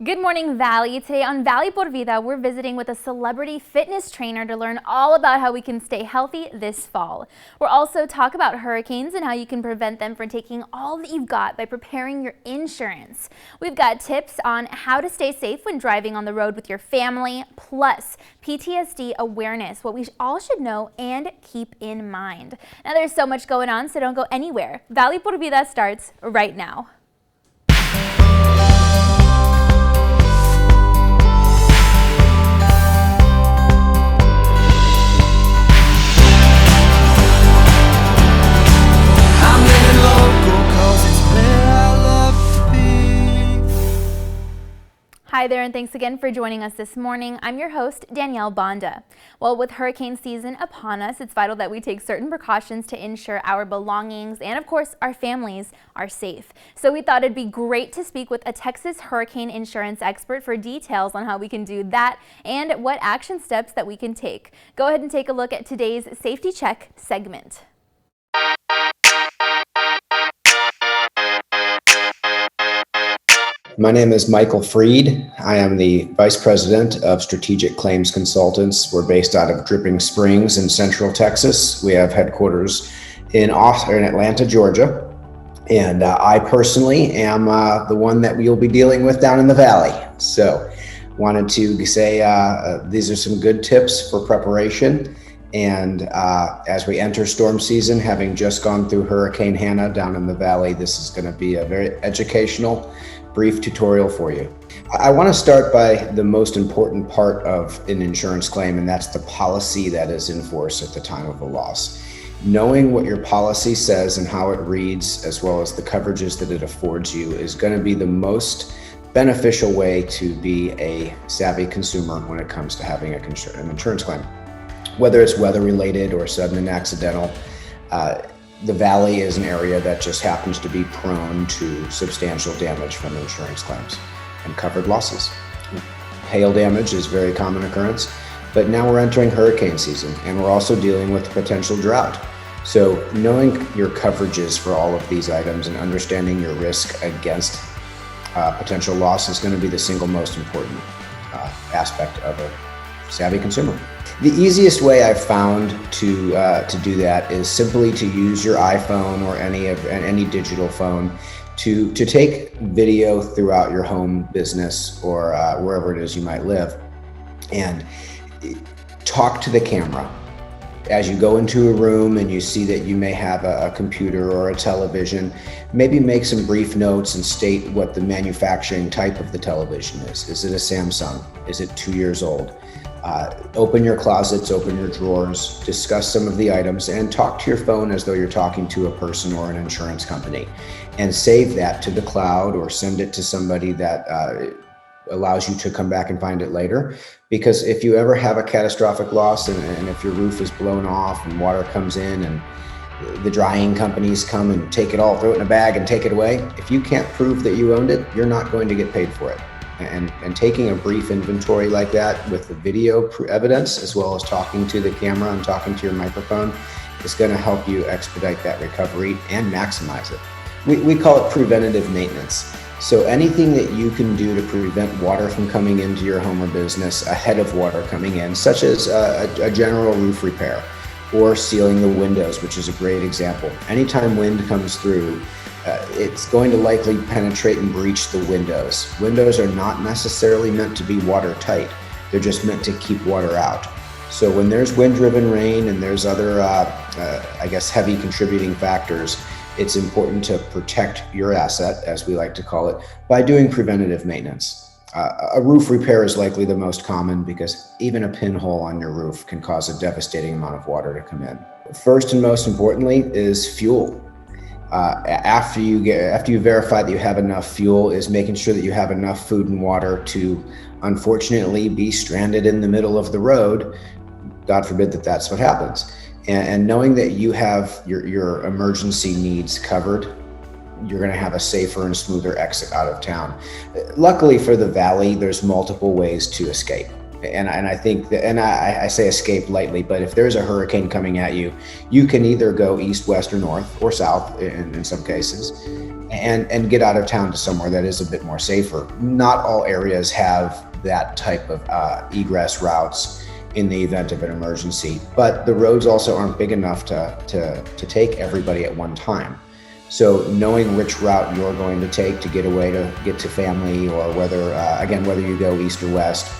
Good morning, Valley. Today on Valley por Vida, we're visiting with a celebrity fitness trainer to learn all about how we can stay healthy this fall. We'll also talk about hurricanes and how you can prevent them from taking all that you've got by preparing your insurance. We've got tips on how to stay safe when driving on the road with your family, plus PTSD awareness, what we all should know and keep in mind. Now, there's so much going on, so don't go anywhere. Valley por Vida starts right now. Hi there, and thanks again for joining us this morning. I'm your host, Danielle Banda. Well, with hurricane season upon us, it's vital that we take certain precautions to ensure our belongings and, of course, our families are safe. So we thought it'd be great to speak with a Texas hurricane insurance expert for details on how we can do that and what action steps that we can take. Go ahead and take a look at today's Safety Check segment. My name is Michael Freed. I am the Vice President of Strategic Claims Consultants. We're based out of Dripping Springs in Central Texas. We have headquarters in Atlanta, Georgia. And I personally am the one that we'll be dealing with down in the Valley. So wanted to say these are some good tips for preparation. And as we enter storm season, having just gone through Hurricane Hannah down in the Valley, this is going to be a very educational brief tutorial for you. I want to start by the most important part of an insurance claim, and that's the policy that is in force at the time of a loss. Knowing what your policy says and how it reads, as well as the coverages that it affords you, is going to be the most beneficial way to be a savvy consumer when it comes to having an insurance claim. Whether it's weather related or sudden and accidental, the Valley is an area that just happens to be prone to substantial damage from insurance claims and covered losses. Hail damage is a very common occurrence, but now we're entering hurricane season and we're also dealing with potential drought. So knowing your coverages for all of these items and understanding your risk against potential loss is going to be the single most important aspect of a savvy consumer. The easiest way I've found to do that is simply to use your iPhone or any digital phone to take video throughout your home business or wherever it is you might live, and talk to the camera. As you go into a room and you see that you may have a computer or a television, maybe make some brief notes and state what the manufacturing type of the television is. Is it a Samsung? Is it 2 years old? Open your closets, open your drawers, discuss some of the items, and talk to your phone as though you're talking to a person or an insurance company. And save that to the cloud or send it to somebody that allows you to come back and find it later. Because if you ever have a catastrophic loss and if your roof is blown off and water comes in and the drying companies come and take it all, throw it in a bag and take it away, if you can't prove that you owned it, you're not going to get paid for it. And taking a brief inventory like that with the video evidence, as well as talking to the camera and talking to your microphone, is going to help you expedite that recovery and maximize it. We call it preventative maintenance. So anything that you can do to prevent water from coming into your home or business ahead of water coming in, such as a general roof repair or sealing the windows, which is a great example. Anytime wind comes through, it's going to likely penetrate and breach the windows. Windows are not necessarily meant to be watertight. They're just meant to keep water out. So when there's wind-driven rain and there's other, heavy contributing factors, it's important to protect your asset, as we like to call it, by doing preventative maintenance. A roof repair is likely the most common because even a pinhole on your roof can cause a devastating amount of water to come in. First and most importantly is fuel. After you verify that you have enough fuel, is making sure that you have enough food and water to, unfortunately, be stranded in the middle of the road. God forbid that that's what happens. And knowing that you have your emergency needs covered, you're going to have a safer and smoother exit out of town. Luckily for the Valley, there's multiple ways to escape. And I think that, and I say escape lightly, but if there's a hurricane coming at you, you can either go east, west, or north, or south in some cases. and get out of town to somewhere that is a bit more safer. Not all areas have that type of egress routes in the event of an emergency, but the roads also aren't big enough to take everybody at one time. So knowing which route you're going to take to get away, to get to family, or whether you go east or west,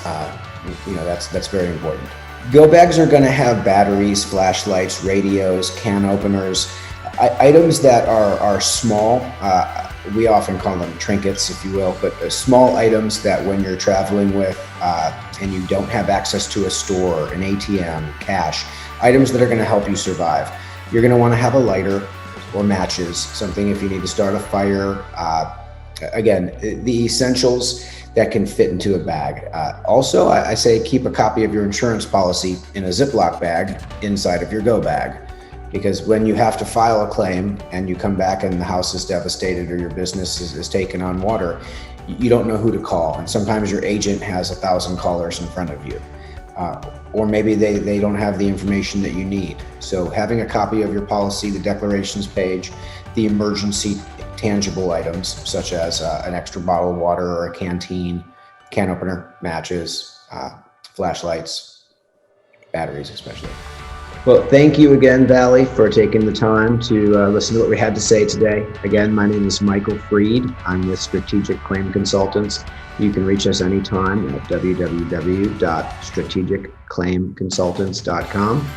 that's very important. Go bags are going to have batteries, flashlights, radios, can openers, items that are small. We often call them trinkets, if you will, but small items that when you're traveling with and you don't have access to a store, an ATM, cash, items that are going to help you survive. You're going to want to have a lighter or matches, something if you need to start a fire. Again, the essentials that can fit into a bag. Also, I say keep a copy of your insurance policy in a Ziploc bag inside of your go bag. Because when you have to file a claim and you come back and the house is devastated or your business is taken on water, you don't know who to call. And sometimes your agent has 1,000 callers in front of you. Or maybe they don't have the information that you need. So having a copy of your policy, the declarations page, the emergency tangible items, such as an extra bottle of water or a canteen, can opener, matches, flashlights, batteries especially. Well, thank you again, Valley, for taking the time to listen to what we had to say today. Again, my name is Michael Freed. I'm with Strategic Claim Consultants. You can reach us anytime at www.strategicclaimconsultants.com.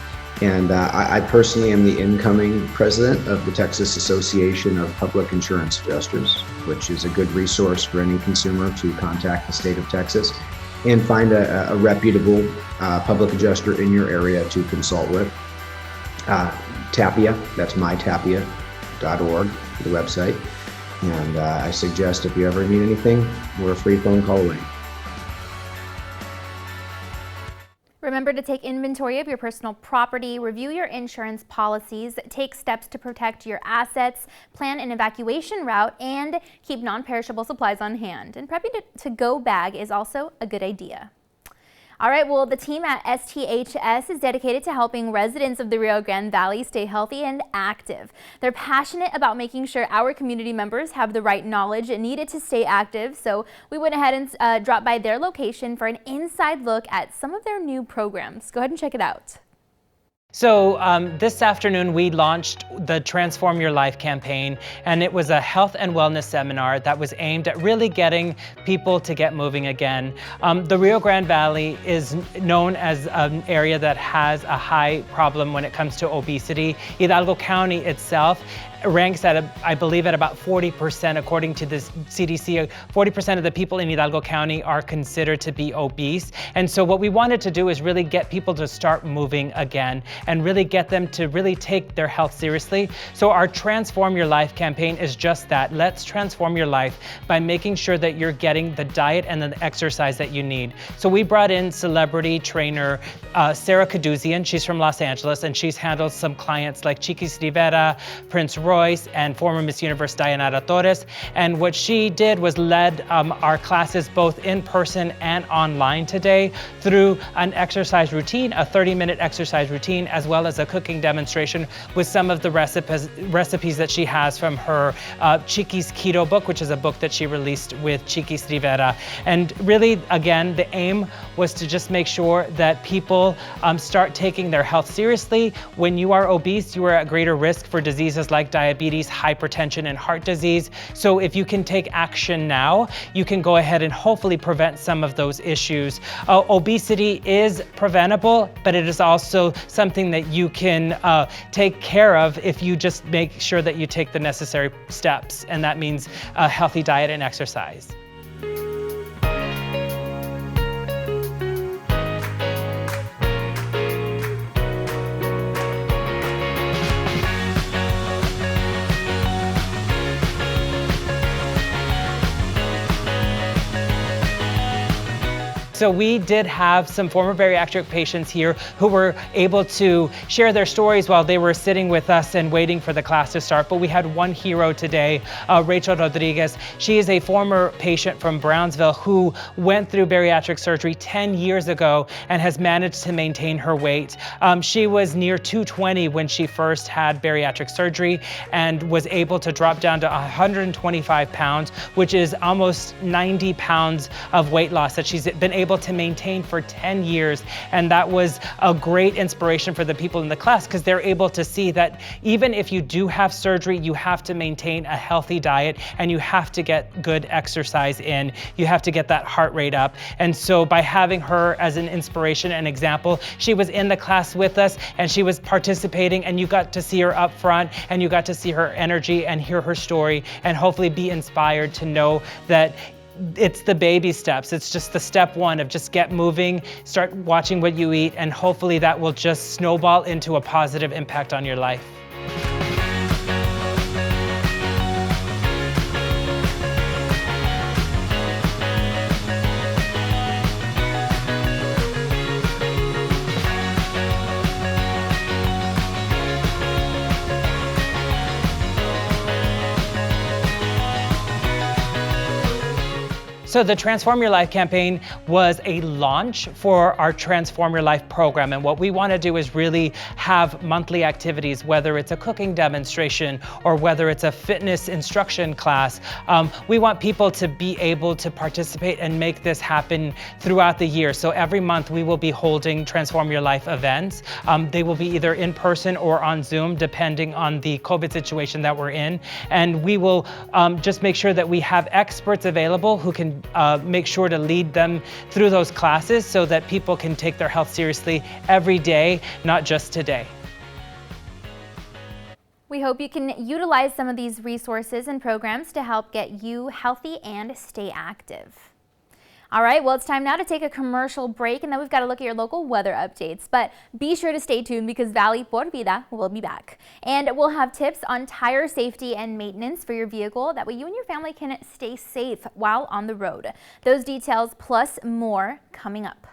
And I personally am the incoming president of the Texas Association of Public Insurance Adjusters, which is a good resource for any consumer to contact the state of Texas and find a reputable public adjuster in your area to consult with. Tapia, that's mytapia.org, the website. And I suggest if you ever need anything, we're a free phone call away. Remember to take inventory of your personal property, review your insurance policies, take steps to protect your assets, plan an evacuation route, and keep non-perishable supplies on hand. And prepping to go bag is also a good idea. All right, well, the team at STHS is dedicated to helping residents of the Rio Grande Valley stay healthy and active. They're passionate about making sure our community members have the right knowledge needed to stay active, so we went ahead and dropped by their location for an inside look at some of their new programs. Go ahead and check it out. So this afternoon we launched the Transform Your Life campaign, and it was a health and wellness seminar that was aimed at really getting people to get moving again. The Rio Grande Valley is known as an area that has a high problem when it comes to obesity. Hidalgo County itself ranks at, I believe, at about 40%, according to the CDC. 40% of the people in Hidalgo County are considered to be obese. And so what we wanted to do is really get people to start moving again and really get them to really take their health seriously. So our Transform Your Life campaign is just that. Let's transform your life by making sure that you're getting the diet and the exercise that you need. So we brought in celebrity trainer Sarah Kaduzian. She's from Los Angeles, and she's handled some clients like Chiquis Rivera, Prince Royce, and former Miss Universe Dayanara Torres. And what she did was led our classes both in person and online today through an exercise routine, a 30-minute exercise routine, as well as a cooking demonstration with some of the recipes that she has from her Chiquis Keto book, which is a book that she released with Chiquis Rivera. And really, again, the aim was to just make sure that people start taking their health seriously. When you are obese, you are at greater risk for diseases like diabetes, hypertension, and heart disease. So if you can take action now, you can go ahead and hopefully prevent some of those issues. Obesity is preventable, but it is also something that you can take care of if you just make sure that you take the necessary steps, and that means a healthy diet and exercise. So we did have some former bariatric patients here who were able to share their stories while they were sitting with us and waiting for the class to start. But we had one hero today, Rachel Rodriguez. She is a former patient from Brownsville who went through bariatric surgery 10 years ago and has managed to maintain her weight. She was near 220 when she first had bariatric surgery and was able to drop down to 125 pounds, which is almost 90 pounds of weight loss that she's been able to maintain for 10 years. And that was a great inspiration for the people in the class, because they're able to see that even if you do have surgery, you have to maintain a healthy diet and you have to get good exercise in. You have to get that heart rate up. And so by having her as an inspiration and example, she was in the class with us and she was participating, and you got to see her up front and you got to see her energy and hear her story and hopefully be inspired to know that it's the baby steps. It's just the step one of just get moving, start watching what you eat, and hopefully that will just snowball into a positive impact on your life. So the Transform Your Life campaign was a launch for our Transform Your Life program. And what we want to do is really have monthly activities, whether it's a cooking demonstration or whether it's a fitness instruction class. We want people to be able to participate and make this happen throughout the year. So every month we will be holding Transform Your Life events. They will be either in person or on Zoom, depending on the COVID situation that we're in. And we will just make sure that we have experts available who can make sure to lead them through those classes so that people can take their health seriously every day, not just today. We hope you can utilize some of these resources and programs to help get you healthy and stay active. All right, well, it's time now to take a commercial break, and then we've got to look at your local weather updates. But be sure to stay tuned, because Valley por Vida will be back. And we'll have tips on tire safety and maintenance for your vehicle. That way you and your family can stay safe while on the road. Those details plus more coming up.